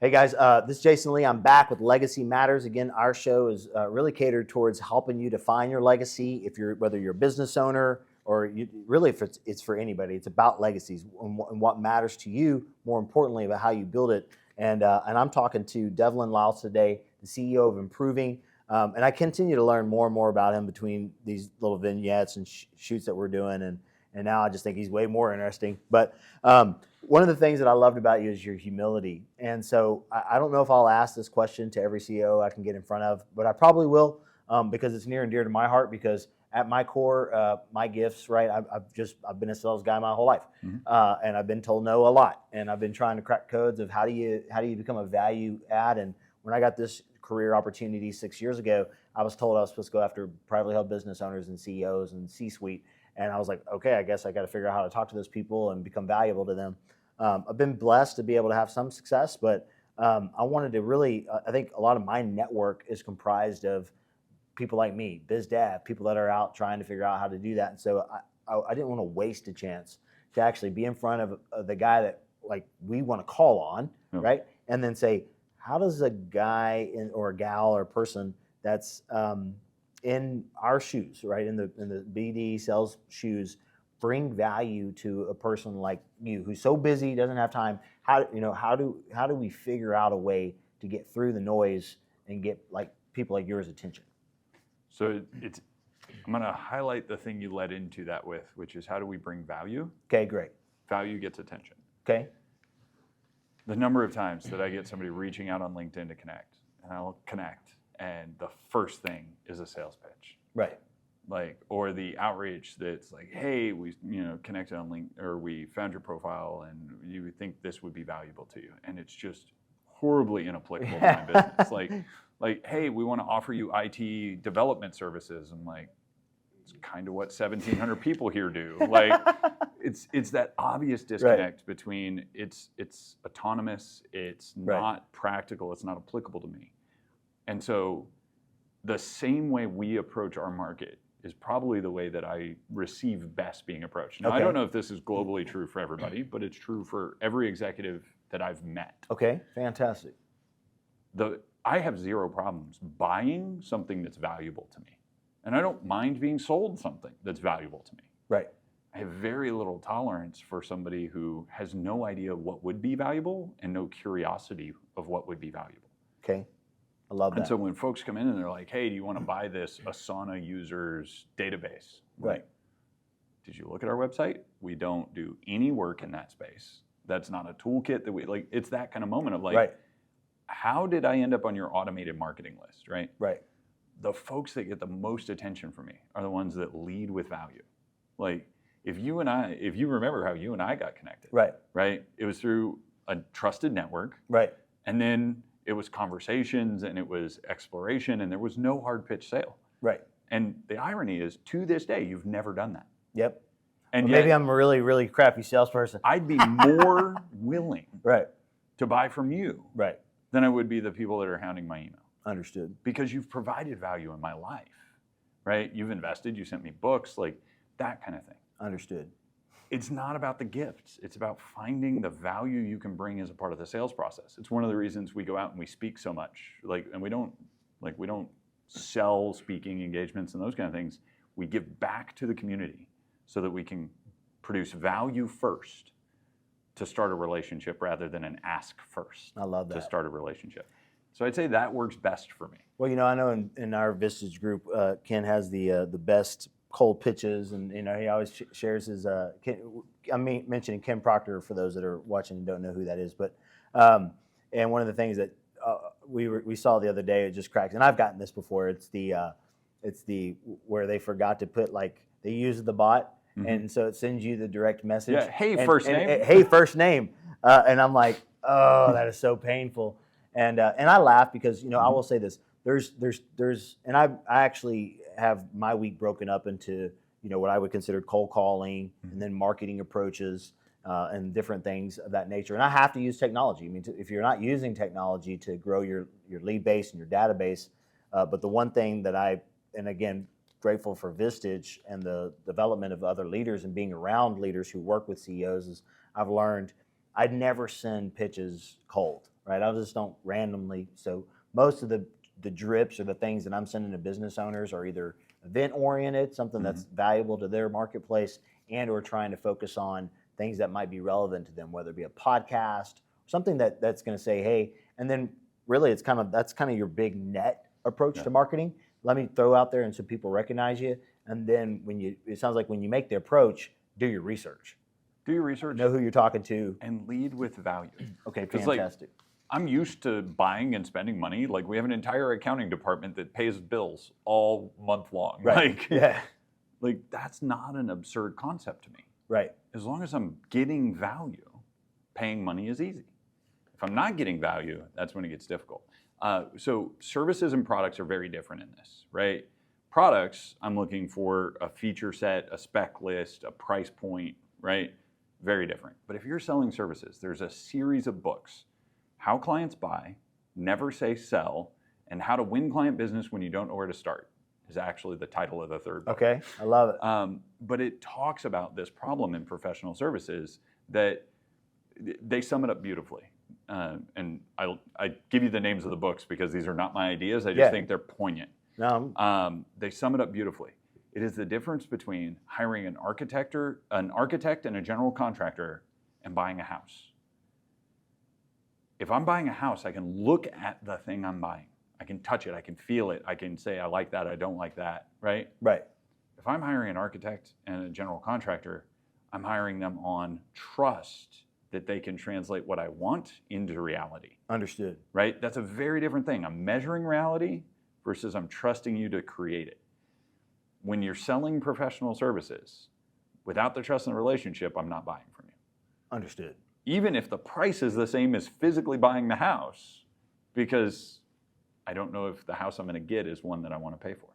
Hey guys, this is Jason Lee. I'm back with Legacy Matters. Again, our show is really catered towards helping you define your legacy. Whether you're a business owner or really if it's for anybody, it's about legacies and what matters to you. More importantly, about how you build it. And I'm talking to Devlin Liles today, the CEO of Improving. And I continue to learn more and more about him between these little vignettes and shoots that we're doing. And now I just think he's way more interesting. But one of the things that I loved about you is your humility. And so I don't know if I'll ask this question to every CEO I can get in front of, but I probably will because it's near and dear to my heart. Because at my core, my gifts, right? I've been a sales guy my whole life, and I've been told no a lot, and I've been trying to crack codes of how do you become a value add. And when I got this career opportunity 6 years ago, I was told I was supposed to go after privately held business owners and CEOs and C-suite. And I was like, okay, I guess I got to figure out how to talk to those people and become valuable to them. I've been blessed to be able to have some success, but I wanted to really, I think a lot of my network is comprised of people like me, biz dev, people that are out trying to figure out how to do that. And so I didn't want to waste a chance to actually be in front of the guy that like we want to call on, right? And then say, how does a guy or a gal or a person that's in our shoes, right, in the BD sales shoes, bring value to a person like you who's so busy, doesn't have time? How do we figure out a way to get through the noise and get like people like yours attention? So I'm going to highlight the thing you led into that with, which is how do we bring value? Okay, great. Value gets attention. Okay. The number of times that I get somebody reaching out on LinkedIn to connect, and I'll connect, and the first thing is a sales pitch. Right. Like, or the outreach that's like, hey, we connected on LinkedIn, or we found your profile and you think this would be valuable to you. And it's just horribly inapplicable to my business. Like, hey, we want to offer you IT development services. I'm like, it's kind of what 1,700 people here do. Like, it's that obvious disconnect between it's autonomous, it's not practical, it's not applicable to me. And so the same way we approach our market is probably the way that I receive best being approached. Now, I don't know if this is globally true for everybody, but it's true for every executive that I've met. Okay, fantastic. I have zero problems buying something that's valuable to me. And I don't mind being sold something that's valuable to me. Right. I have very little tolerance for somebody who has no idea what would be valuable and no curiosity of what would be valuable. Okay. I love that. And so when folks come in and they're like, hey, do you want to buy this Asana users database? Right. Did you look at our website? We don't do any work in that space. That's not a toolkit that we like. It's that kind of moment of like, how did I end up on your automated marketing list, right? Right. The folks that get the most attention from me are the ones that lead with value. Like if you remember how you and I got connected, right? It was through a trusted network. Right. And then it was conversations and it was exploration and there was no hard pitch sale. Right. And the irony is, to this day, you've never done that. Yep. And well, maybe I'm a really, really crappy salesperson. I'd be more willing to buy from you than I would be the people that are hounding my email. Understood. Because you've provided value in my life, right? You've invested, you sent me books, like that kind of thing. Understood. It's not about the gifts. It's about finding the value you can bring as a part of the sales process. It's one of the reasons we go out and we speak so much. And we don't sell speaking engagements and those kind of things. We give back to the community so that we can produce value first to start a relationship rather than an ask first. I love that. To start a relationship. So I'd say that works best for me. Well, I know in our Vistage group, Ken has the best cold pitches, and he always shares his. I'm mentioning Ken Proctor for those that are watching and don't know who that is, but and one of the things that we saw the other day, it just cracks, and I've gotten this before. It's the where they forgot to put they use the bot, and so it sends you the direct message. Yeah, hey, first name. Hey, first name, and I'm like, oh, that is so painful. And I laugh because I will say this. There's and I actually have my week broken up into what I would consider cold calling and then marketing approaches and different things of that nature. And I have to use technology. I mean, if you're not using technology to grow your lead base and your database, but the one thing that and again, grateful for Vistage and the development of other leaders and being around leaders who work with CEOs is I've learned I'd never send pitches cold. right? I just don't randomly. So most of the drips or the things that I'm sending to business owners are either event oriented, something that's valuable to their marketplace, and or trying to focus on things that might be relevant to them, whether it be a podcast, something that's going to say, hey, and then really that's kind of your big net approach to marketing. Let me throw out there and so people recognize you. And then it sounds like when you make the approach, do your research. Do your research. Know who you're talking to. And lead with value. Okay, fantastic. I'm used to buying and spending money. Like we have an entire accounting department that pays bills all month long. Right. Like that's not an absurd concept to me. Right. As long as I'm getting value, paying money is easy. If I'm not getting value, that's when it gets difficult. So services and products are very different in this, right? Products, I'm looking for a feature set, a spec list, a price point, right? Very different. But if you're selling services, there's a series of books. How clients buy, never say sell, and how to win client business when you don't know where to start is actually the title of the third book. Okay, I love it. But it talks about this problem in professional services that they sum it up beautifully. And I give you the names of the books because these are not my ideas. I just think they're poignant. They sum it up beautifully. It is the difference between hiring an architect and a general contractor and buying a house. If I'm buying a house, I can look at the thing I'm buying. I can touch it. I can feel it. I can say, I like that. I don't like that. Right? Right. If I'm hiring an architect and a general contractor, I'm hiring them on trust that they can translate what I want into reality. Understood. Right? That's a very different thing. I'm measuring reality versus I'm trusting you to create it. When you're selling professional services, without the trust in the relationship, I'm not buying from you. Understood. Even if the price is the same as physically buying the house, because I don't know if the house I'm going to get is one that I want to pay for.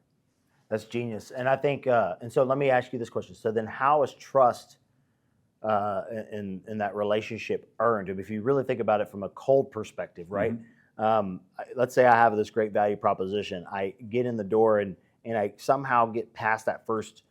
That's genius. And I think, and so let me ask you this question. So then how is trust in that relationship earned? If you really think about it from a cold perspective, right? Let's say I have this great value proposition. I get in the door and I somehow get past that first,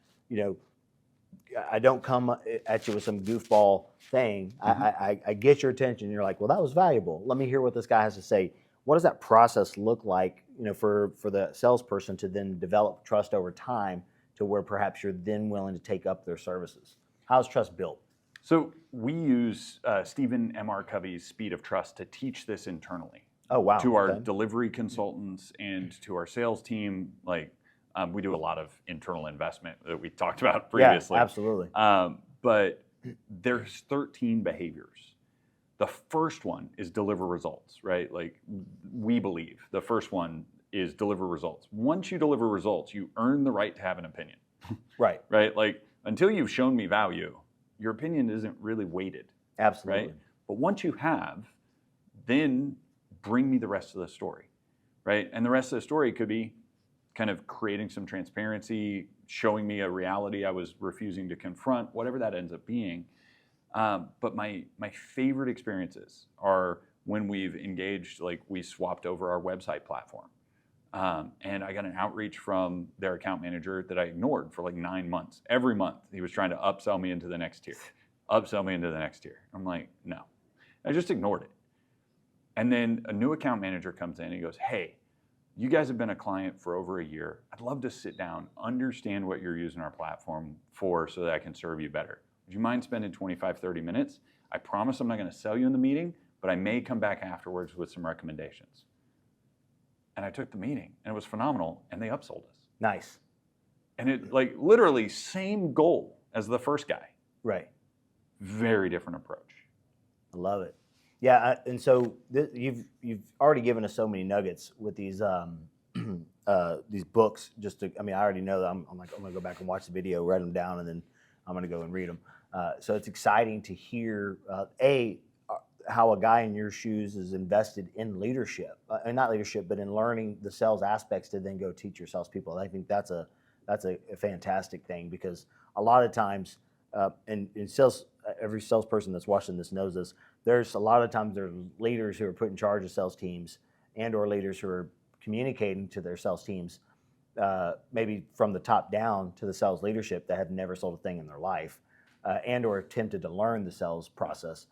I don't come at you with some goofball thing. I get your attention. You're like, well, that was valuable. Let me hear what this guy has to say. What does that process look like, for the salesperson to then develop trust over time to where perhaps you're then willing to take up their services? How's trust built? So we use Stephen M.R. Covey's Speed of Trust to teach this internally. Oh, wow. To our delivery consultants and to our sales team. We do a lot of internal investment that we talked about previously. Yeah, absolutely. But there's 13 behaviors. The first one is deliver results, right? Like we believe the first one is deliver results. Once you deliver results, you earn the right to have an opinion. Right. Right? Like until you've shown me value, your opinion isn't really weighted. Absolutely. Right? But once you have, then bring me the rest of the story, right? And the rest of the story could be kind of creating some transparency, showing me a reality I was refusing to confront, whatever that ends up being. But my favorite experiences are when we've engaged, like we swapped over our website platform. And I got an outreach from their account manager that I ignored for like 9 months. Every month, he was trying to upsell me into the next tier. I'm like, no. I just ignored it. And then a new account manager comes in and he goes, hey, you guys have been a client for over a year. I'd love to sit down, understand what you're using our platform for so that I can serve you better. Would you mind spending 25, 30 minutes? I promise I'm not going to sell you in the meeting, but I may come back afterwards with some recommendations. And I took the meeting, and it was phenomenal, and they upsold us. Nice. And it, like, literally same goal as the first guy. Right. Very different approach. I love it. Yeah, and so you've already given us so many nuggets with these books. I already know that I'm going to go back and watch the video, write them down, and then I'm going to go and read them. So it's exciting to hear how a guy in your shoes is invested in leadership, and not leadership, but in learning the sales aspects to then go teach your salespeople. I think that's a fantastic thing, because a lot of times, in sales, every salesperson that's watching this knows this. There's a lot of times there's leaders who are put in charge of sales teams and or leaders who are communicating to their sales teams, maybe from the top down to the sales leadership, that have never sold a thing in their life, and or attempted to learn the sales process.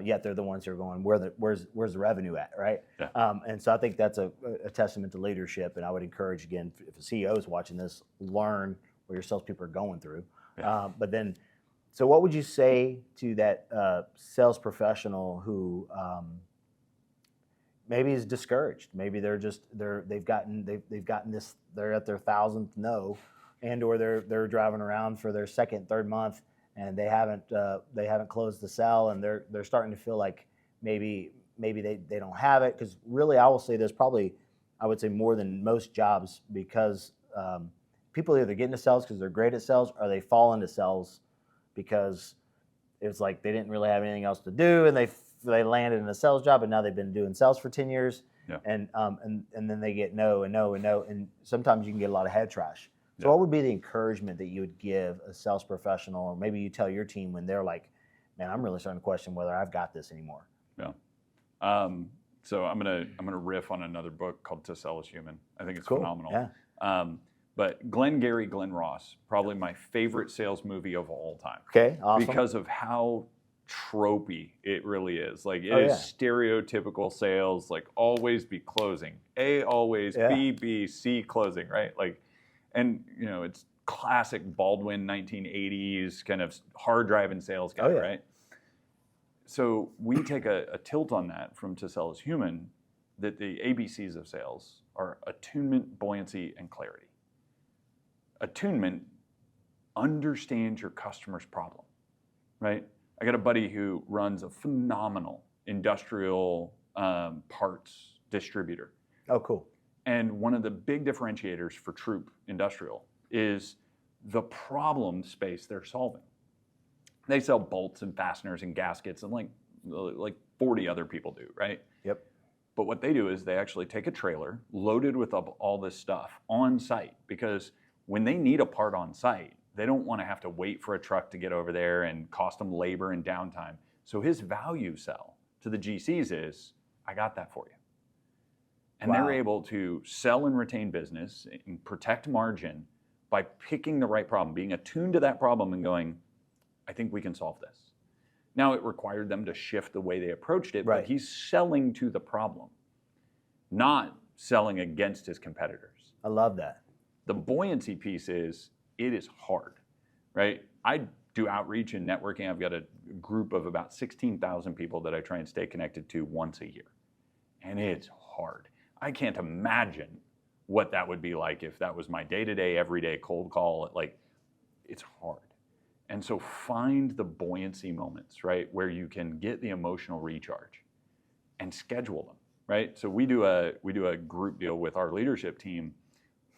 yet they're the ones who are going, where's the revenue at, right? Yeah. And so I think that's a testament to leadership. And I would encourage, again, if a CEO is watching this, learn what your salespeople are going through. Yeah. But then, so what would you say to that sales professional who maybe is discouraged? Maybe they've gotten this, they're at their 1,000th no, and or they're driving around for their second, third month, and they haven't closed the sale, and they're starting to feel like maybe they don't have it. Because really, I will say there's probably, I would say, more than most jobs, because people either get into sales because they're great at sales, or they fall into sales because it's like they didn't really have anything else to do, and they landed in a sales job, and now they've been doing sales for 10 years, Yeah. and then they get no and no and no, and sometimes you can get a lot of head trash. So Yeah. what would be the encouragement that you would give a sales professional, or maybe you tell your team when they're like, man, I'm really starting to question whether I've got this anymore? Yeah. So I'm gonna riff on another book called To Sell Is Human. I think it's Cool. phenomenal. Yeah. But Glenn Ross, probably my favorite sales movie of all time. Okay. Awesome. Because of how tropey it really is. Like, it Oh, is yeah. stereotypical sales, like always be closing. A always, Yeah. B, C closing, right? Like, and it's classic Baldwin 1980s kind of hard driving sales guy, Oh, yeah. right? So we take a tilt on that from To Sell Is Human, that the ABCs of sales are attunement, buoyancy, and clarity. Attunement, understands your customer's problem, right? I got a buddy who runs a phenomenal industrial parts distributor. Oh, cool. And one of the big differentiators for Troop Industrial is the problem space they're solving. They sell bolts and fasteners and gaskets and like 40 other people do, right? Yep. But what they do is they actually take a trailer loaded with all this stuff on site, because when they need a part on site, they don't want to have to wait for a truck to get over there and cost them labor and downtime. So his value sell to the GCs is, I got that for you. And Wow. they're able to sell and retain business and protect margin by picking the right problem, being attuned to that problem and going, I think we can solve this. Now, it required them to shift the way they approached it, Right. but he's selling to the problem, not selling against his competitors. I love that. The buoyancy piece is, it is hard, right? I do outreach and networking. I've got a group of about 16,000 people that I try and stay connected to once a year. And it's hard. I can't imagine what that would be like if that was my day-to-day, everyday cold call. Like, it's hard. And so find the buoyancy moments, right, where you can get the emotional recharge and schedule them, right? So we do a group deal with our leadership team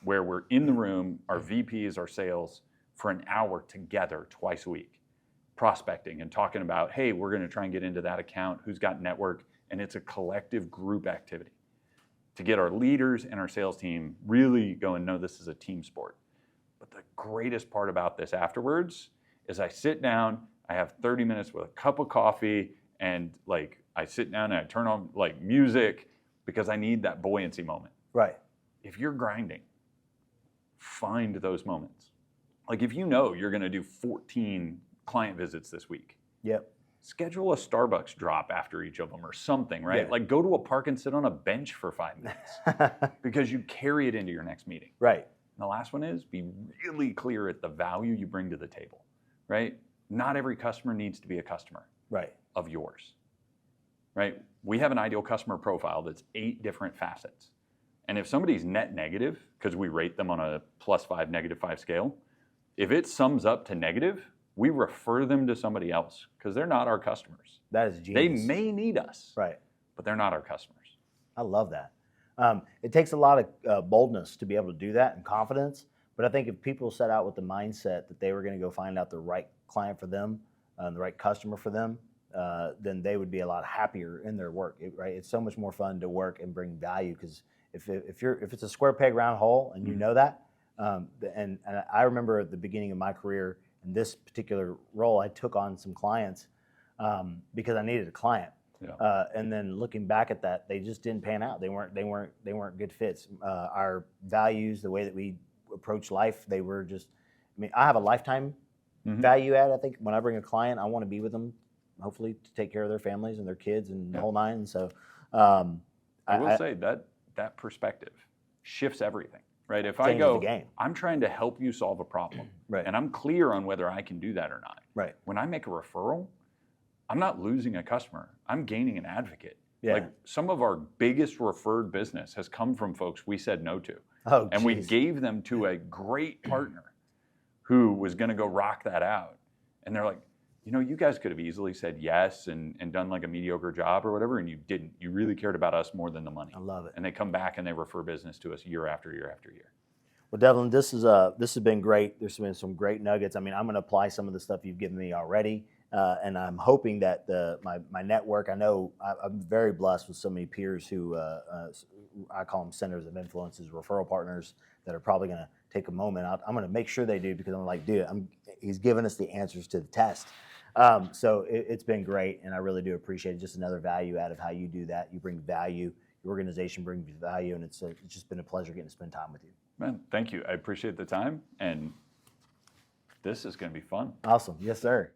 where we're in the room, our VPs, our sales, for an hour together twice a week, prospecting and talking about, hey, we're going to try and get into that account, who's got network, and it's a collective group activity to get our leaders and our sales team really going, no, this is a team sport. But the greatest part about this afterwards is I sit down, I have 30 minutes with a cup of coffee, and like I sit down and I turn on like music, because I need that buoyancy moment. Right. If you're grinding, find those moments. Like, if you know you're going to do 14 client visits this week, Yep. schedule a Starbucks drop after each of them or something, right? Yeah. Like, go to a park and sit on a bench for 5 minutes because you carry it into your next meeting. Right. And the last one is, be really clear at the value you bring to the table, right? Not every customer needs to be a customer Right. of yours, right? We have an ideal customer profile that's 8 different facets. And if somebody's net negative, because we rate them on a +5, -5 scale, if it sums up to negative, we refer them to somebody else, because they're not our customers. That is genius. They may need us, Right. but they're not our customers. I love that. It takes a lot of boldness to be able to do that, and confidence. But I think if people set out with the mindset that they were going to go find out the right client for them, the right customer for them, then they would be a lot happier in their work. Right? It's so much more fun to work and bring value, because if it's a square peg round hole and you know that, and I remember at the beginning of my career in this particular role, I took on some clients because I needed a client. Yeah. And then looking back at that, they just didn't pan out. They weren't good fits. Our values, the way that we approach life, they were just. I mean, I have a lifetime value add. I think when I bring a client, I want to be with them hopefully to take care of their families and their kids and the whole nine. And so, I will say that perspective shifts everything, right? If I changes the go, game. I'm trying to help you solve a problem, Right. and I'm clear on whether I can do that or not. Right. When I make a referral, I'm not losing a customer. I'm gaining an advocate. Yeah. Like some of our biggest referred business has come from folks we said no to. Oh, and we geez. gave them to a great partner who was going to go rock that out. And they're like, you know, you guys could have easily said yes and done like a mediocre job or whatever, and you didn't. You really cared about us more than the money. I love it. And they come back and they refer business to us year after year after year. Well, Devlin, this has been great. There's been some great nuggets. I mean, I'm going to apply some of the stuff you've given me already, and I'm hoping that my network. I know I'm very blessed with so many peers who I call them centers of influences, referral partners that are probably going to take a moment. I'm going to make sure they do because I'm like, dude, he's giving us the answers to the test. So it's been great, and I really do appreciate it. Just another value add of how you do that. You bring value. Your organization brings value, and it's just been a pleasure getting to spend time with you. Man, thank you. I appreciate the time, and this is going to be fun. Awesome. Yes, sir.